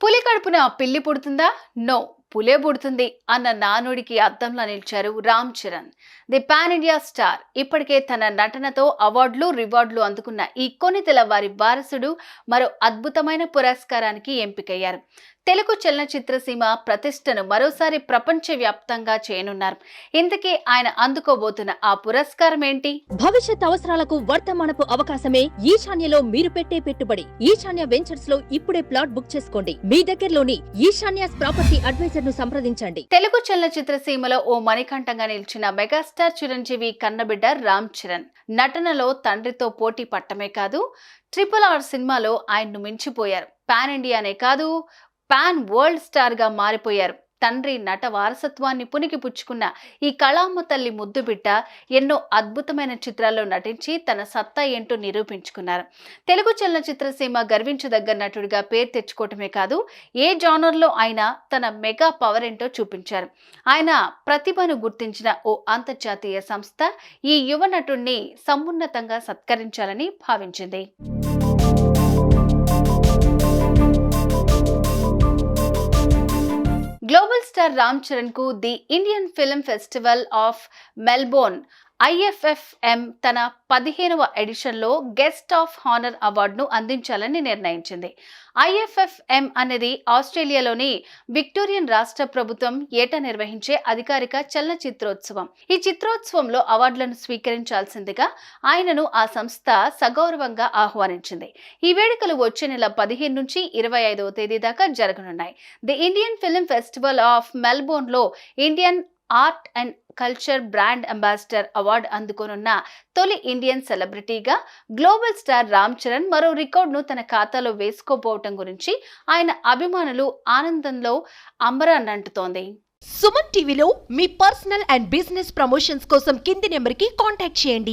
పులి కడుపున పిల్లి పుడుతుందా? నో, పులే పుడుతుంది అన్న నానుడికి అద్దంలా నిలిచారు Ram Charan. The pan India star ఇప్పటికే తన నటనతో అవార్డులు రివార్డులు అందుకున్న ఈ కొనితెల వారి వారసుడు మరో అద్భుతమైన పురస్కారానికి ఎంపికయ్యారు. తెలుగు చలనచిత్ర సీమ ప్రతిష్టను మరోసారి ప్రపంచవ్యాప్తంగా చేయనున్నారు. ఇంతకీ ఆయన అందుకోబోతున్న ఆ పురస్కారం ఏంటి? భవిష్యత్ అవసరాలకు వర్తమానపు అవకాశమే ఈశాన్యలో మీరు పెట్టే పెట్టుబడి. ఈశాన్య వెంచర్స్ లో ఇప్పుడే ప్లాట్ బుక్ చేసుకోండి. మీ దగ్గరలోని ఈశాన్యాస్ ప్రాపర్టీ అడ్వైజర్ ను సంప్రదించండి. తెలుగు చలనచిత్ర సీమలో ఓ మణికంఠంగా నిలిచిన మెగాస్టార్ చిరంజీవి కన్నబిడ్డ రామ్ చరణ్ నటనలో తండ్రితో పోటీ పట్టమే కాదు, RRR సినిమాలో ఆయన్ను మించిపోయారు. పాన్ ఇండియానే కాదు, పాన్ వరల్డ్ స్టార్ గా మారిపోయారు. తండ్రి నట వారసత్వాన్ని పునికి పుచ్చుకున్న ఈ కళామ్మ తల్లి ముద్దు బిడ్డ ఎన్నో అద్భుతమైన చిత్రాల్లో నటించి తన సత్తా ఏంటో నిరూపించుకున్నారు. తెలుగు చలనచిత్ర సీమ గర్వించదగ్గ నటుడిగా పేరు తెచ్చుకోవటమే కాదు, ఏ జానర్లో అయినా తన మెగా పవర్ ఏంటో చూపించారు. ఆయన ప్రతిభను గుర్తించిన ఓ అంతర్జాతీయ సంస్థ ఈ యువ నటుడిని సమున్నతంగా సత్కరించాలని భావించింది. గ్లోబల్ స్టార్ రామ్ చరణ్ కు the Indian film festival of Melbourne IFFM తన 15వ ఎడిషన్లో గెస్ట్ ఆఫ్ హానర్ అవార్డును అందించాలని నిర్ణయించింది. IFFM అనేది ఆస్ట్రేలియాలోని విక్టోరియన్ రాష్ట్ర ప్రభుత్వం ఏటా నిర్వహించే అధికారిక చలనచిత్రోత్సవం. ఈ చిత్రోత్సవంలో అవార్డులను స్వీకరించాల్సిందిగా ఆయనను ఆ సంస్థ సగౌరవంగా ఆహ్వానించింది. ఈ వేడుకలు వచ్చే నెల 15 నుంచి 25వ తేదీ దాకా జరగనున్నాయి. The Indian film festival of మెల్బోర్న్లో Indian art and culture brand ambassador award అందుకోనున్న తొలి ఇండియన్ సెలబ్రిటీగా గ్లోబల్ స్టార్ రామ్ చరణ్ మరో రికార్డును తన ఖాతాలో వేసుకోపోవటం గురించి ఆయన అభిమానులు ఆనందంలో అంబరాన్నంటుతోంది. సుమన్ టీవీలో మీ పర్సనల్ అండ్ బిజినెస్ ప్రమోషన్స్ కోసం కింది నెంబర్కి కాంటాక్ట్ చేయండి.